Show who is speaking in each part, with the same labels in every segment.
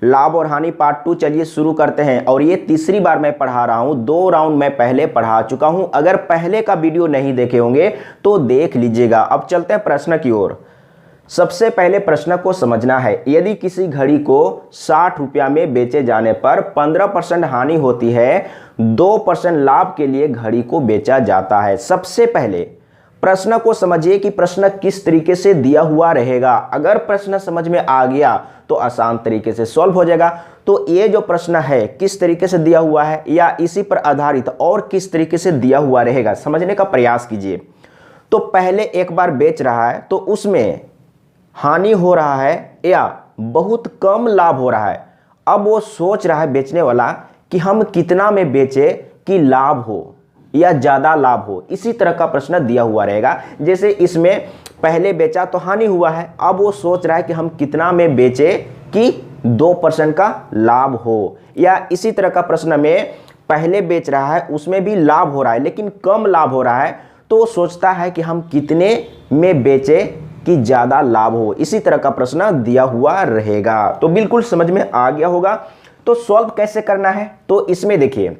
Speaker 1: लाभ और हानि पार्ट 2 चलिए शुरू करते हैं। और ये तीसरी बार मैं पढ़ा रहा हूं, 2 राउंड मैं पहले पढ़ा चुका हूं। अगर पहले का वीडियो नहीं देखे होंगे तो देख लीजिएगा। अब चलते हैं प्रश्न की ओर। सबसे पहले प्रश्न को समझना है, यदि किसी घड़ी को 60 रुपया में बेचे जाने पर 15% हानि होती है, 2% लाभ के लिए घड़ी को बेचा जाता है। सबसे पहले प्रश्न को समझिए कि प्रश्न किस तरीके से दिया हुआ रहेगा। अगर प्रश्न समझ में आ गया तो आसान तरीके से सॉल्व हो जाएगा। तो ये जो प्रश्न है किस तरीके से दिया हुआ है या इसी पर आधारित और किस तरीके से दिया हुआ रहेगा, समझने का प्रयास कीजिए। तो पहले एक बार बेच रहा है तो उसमें हानि हो रहा है या बहुत कम लाभ हो रहा है। अब वो सोच रहा है बेचने वाला कि हम कितना में बेचे कि लाभ हो या ज्यादा लाभ हो। इसी तरह का प्रश्न दिया हुआ रहेगा। जैसे इसमें पहले बेचा तो हानि हुआ है, अब वो सोच रहा है कि हम कितना में बेचे कि 2% का लाभ हो। या इसी तरह का प्रश्न में पहले बेच रहा है, उसमें भी लाभ हो रहा है लेकिन कम लाभ हो रहा है, तो वो सोचता है कि हम कितने में बेचे कि ज्यादा लाभ हो। इसी तरह का प्रश्न दिया हुआ रहेगा। तो बिल्कुल समझ में आ गया होगा। तो सॉल्व कैसे करना है, तो इसमें देखिए,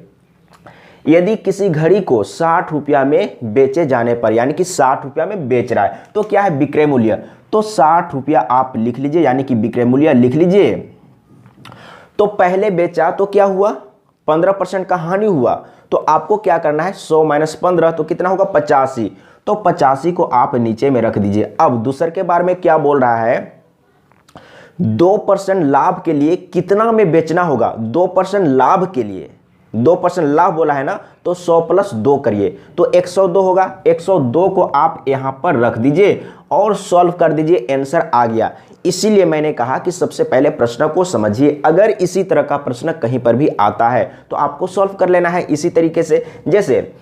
Speaker 1: यदि किसी घड़ी को 60 रुपया में बेचे जाने पर, यानी कि 60 रुपया में बेच रहा है, तो क्या है विक्रय मूल्य, तो 60 रुपया आप लिख लीजिए, यानी कि विक्रय मूल्य लिख लीजिए। तो पहले बेचा तो क्या हुआ, 15% का हानि हुआ। तो आपको क्या करना है, 100 - 15 तो कितना होगा, 85। तो 85 को आप नीचे में रख दीजिए। अब दूसरे के बारे में क्या बोल रहा है, 2% लाभ के लिए कितना में बेचना होगा, 2% लाभ के लिए, 2% लाभ बोला है ना, तो 100 + 2 करिए तो 102 होगा। 102 को आप यहां पर रख दीजिए और सॉल्व कर दीजिए, आंसर आ गया। इसीलिए मैंने कहा कि सबसे पहले प्रश्न को समझिए। अगर इसी तरह का प्रश्न कहीं पर भी आता है तो आपको सॉल्व कर लेना है इसी तरीके से। जैसे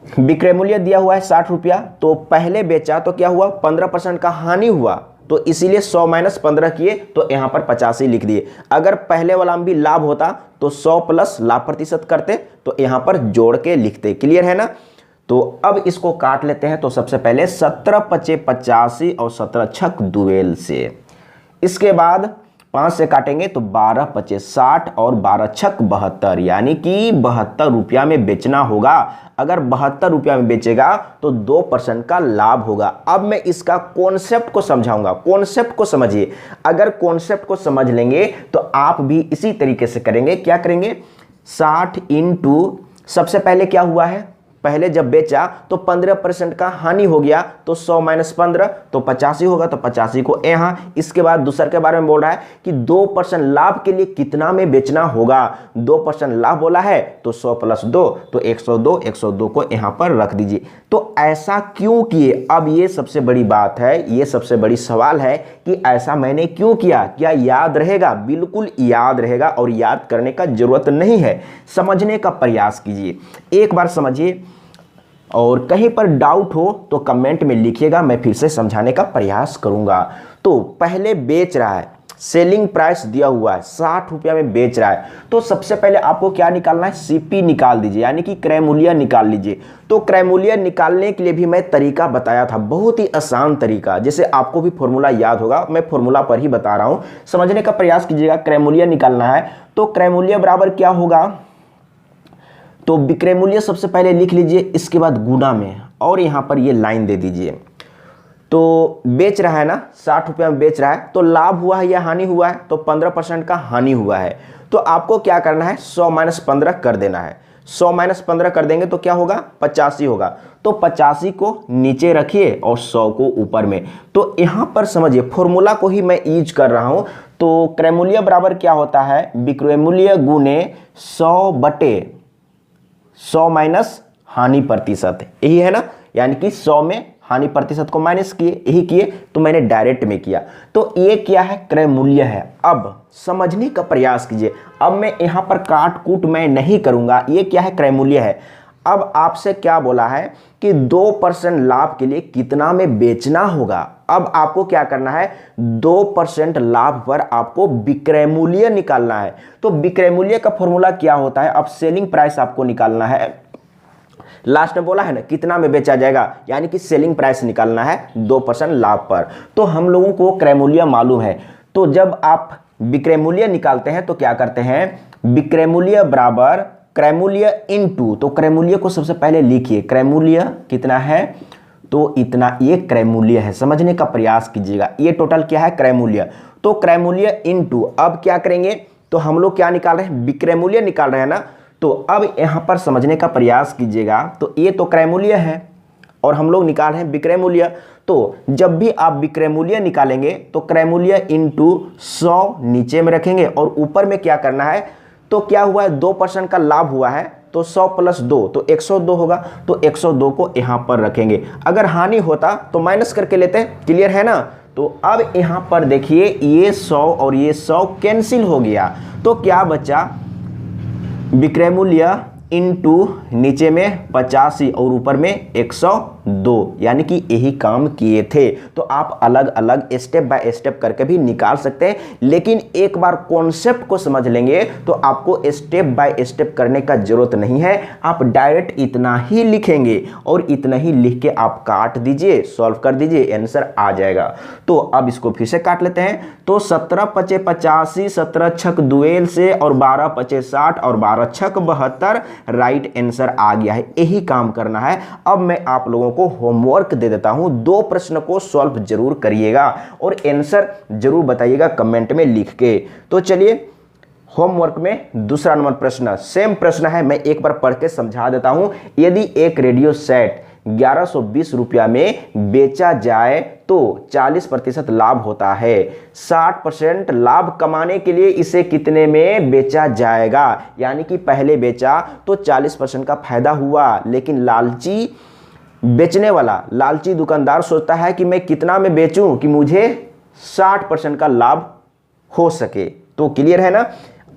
Speaker 1: विक्रय मूल्य दिया हुआ है 60 रुपया, तो पहले बेचा तो क्या हुआ, 15% का हानि हुआ, तो इसीलिए 100 - 15 किए तो यहां पर 85 लिख दिए। अगर पहले वाला में भी लाभ होता तो 100 + लाभ प्रतिशत करते तो यहां पर जोड़ के लिखते। क्लियर है ना। तो अब इसको काट लेते हैं। तो सबसे पहले 17 × 5 = 85 और 17 × 6 = 12 से, इसके बाद 5 से काटेंगे तो 12 × 5 = 60 और 12 × 6 = 72, यानी कि 72 रुपया में बेचना होगा। अगर 72 रुपया में बेचेगा तो 2% का लाभ होगा। अब मैं इसका कॉन्सेप्ट को समझाऊंगा, कॉन्सेप्ट को समझिए। अगर कॉन्सेप्ट को समझ लेंगे तो आप भी इसी तरीके से करेंगे। क्या करेंगे, 60 × सबसे पहले क्या हुआ है, पहले जब बेचा तो 15% का हानि हो गया, तो 100 - 15 तो 85 होगा, तो 85 को यहां। इसके बाद दूसरे के बारे में बोल रहा है कि 2% लाभ के लिए कितना में बेचना होगा, 2% लाभ बोला है तो 100 + 2 तो 102, 102 को यहां पर रख दीजिए। तो ऐसा क्यों किए, अब ये सबसे बड़ी बात है, ये सबसे बड़ी सवाल है कि ऐसा मैंने क्यों किया। क्या याद रहेगा, बिल्कुल याद रहेगा और याद करने का जरूरत नहीं है, समझने का प्रयास कीजिए। एक बार समझिए और कहीं पर डाउट हो तो कमेंट में लिखिएगा, मैं फिर से समझाने का प्रयास करूंगा। तो पहले बेच रहा है, सेलिंग प्राइस दिया हुआ है, 60 रुपया में बेच रहा है, तो सबसे पहले आपको क्या निकालना है, सीपी निकाल दीजिए, यानी कि क्रय मूल्य निकाल लीजिए। तो क्रय मूल्य निकालने के लिए भी मैं तरीका बताया था, बहुत ही आसान तरीका। जैसे आपको भी फॉर्मूला याद होगा, मैं फॉर्मूला पर ही बता रहा हूं, समझने का प्रयास कीजिएगा। क्रय मूल्य निकालना है तो क्रय मूल्य बराबर क्या होगा, तो विक्रय मूल्य सबसे पहले लिख लीजिए, इसके बाद गुना में, और यहां पर ये लाइन दे दीजिए। तो बेच रहा है ना, 60 रुपया में बेच रहा है, तो लाभ हुआ है या हानि हुआ है, तो 15% का हानि हुआ है। तो आपको क्या करना है, 100 - 15 कर देना है। 100 - 15 कर देंगे तो क्या होगा, 85 होगा। तो 85 को नीचे रखिए और 100 को ऊपर में। तो यहां पर समझिए, फॉर्मूला को ही मैं यूज कर रहा हूं। तो क्रय मूल्य बराबर क्या होता है, विक्रय मूल्य गुने 100 - हानि प्रतिशत, यही है ना। यानी कि 100 में हानि प्रतिशत को माइनस किए, यही किए, तो मैंने डायरेक्ट में किया। तो ये क्या है, क्रय मूल्य है। अब समझने का प्रयास कीजिए। अब मैं यहां पर काट कूट मैं नहीं करूंगा, ये क्या है, क्रय मूल्य है। अब आपसे क्या बोला है कि 2% लाभ के लिए कितना में बेचना होगा। अब आपको क्या करना है, 2% लाभ पर आपको विक्रय मूल्य निकालना है। तो विक्रय मूल्य का फॉर्मूला क्या होता है, अब सेलिंग प्राइस आपको निकालना है। लास्ट में बोला है ना कितना में बेचा जाएगा, यानी कि सेलिंग प्राइस निकालना है 2% लाभ पर। तो हम लोगों को क्रय मूल्य मालूम है, तो जब आप विक्रय मूल्य निकालते हैं तो क्या करते हैं, विक्रय मूल्य बराबर क्रय मूल्य इनटू, तो क्रय मूल्य को सबसे पहले लिखिए, क्रय मूल्य कितना है, तो इतना ये क्रय मूल्य है, समझने का प्रयास कीजिएगा। ये टोटल क्या है, क्रय मूल्य, तो क्रय मूल्य इनटू, अब क्या करेंगे, तो हम लोग क्या निकाल रहे हैं, विक्रय मूल्य निकाल रहे हैं ना, तो अब यहां पर समझने का प्रयास कीजिएगा। तो ये तो क्रय मूल्य है और हम लोग निकाल रहे हैं विक्रय मूल्य, तो जब भी आप विक्रय मूल्य निकालेंगे तो क्रय मूल्य इंटू 100 नीचे में रखेंगे और ऊपर में क्या करना है, तो क्या हुआ है, 2% का लाभ हुआ है, तो 100 प्लस 2 तो 102 होगा, तो 102 को यहां पर रखेंगे। अगर हानि होता तो माइनस करके लेते हैं, क्लियर है ना। तो अब यहां पर देखिए ये 100 और ये 100 कैंसिल हो गया, तो क्या बचा, विक्रय मूल्य इनटू नीचे में 85 और ऊपर में 102, यानी कि यही काम किए थे। तो आप अलग अलग स्टेप बाय स्टेप करके भी निकाल सकते हैं, लेकिन एक बार कॉन्सेप्ट को समझ लेंगे तो आपको स्टेप बाय स्टेप करने का जरूरत नहीं है, आप डायरेक्ट इतना ही लिखेंगे और इतना ही लिख के आप काट दीजिए, सॉल्व कर दीजिए, आंसर आ जाएगा। तो अब इसको फिर से काट लेते हैं, तो 17 पचे 85, 17 छक दुएल से और 12 पचे 60 और 12 छक 72, राइट आंसर आ गया है। यही काम करना है। अब मैं आप लोगों को होमवर्क दे देता हूं, 2 प्रश्न को सॉल्व जरूर करिएगा और आंसर जरूर बताइएगा कमेंट में लिख के। तो चलिए होमवर्क में दूसरा नंबर प्रश्न, सेम प्रश्न है, मैं एक बार पढ़ के समझा देता हूं। यदि एक रेडियो सेट 1120 रुपया में बेचा जाए तो 40% लाभ होता है, 60% लाभ कमाने के लिए इसे कितने में बेचा जाएगा, यानी कि पहले बेचा तो 40% का फायदा हुआ, लेकिन लालची बेचने वाला, लालची दुकानदार सोचता है कि मैं कितना में बेचूं कि मुझे 60% का लाभ हो सके। तो क्लियर है ना।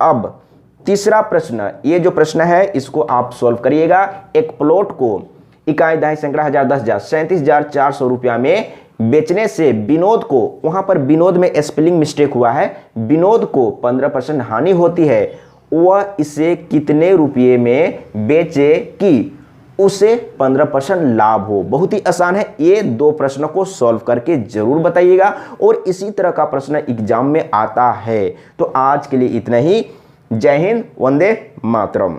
Speaker 1: अब तीसरा प्रश्न, ये जो प्रश्न है इसको आप सॉल्व करिएगा। एक प्लॉट को इकाई दहाई सैकड़ा 1000 10,000 37,400 रुपया में बेचने से विनोद को, वहां पर विनोद में स्पेलिंग मिस्टेक हुआ है, विनोद को 15% हानि होती है, वह इसे कितने रुपये में बेचे कि उसे 15% लाभ हो। बहुत ही आसान है, ये 2 प्रश्नों को सॉल्व करके जरूर बताइएगा और इसी तरह का प्रश्न एग्जाम में आता है। तो आज के लिए इतना ही। जय हिंद, वंदे मातरम।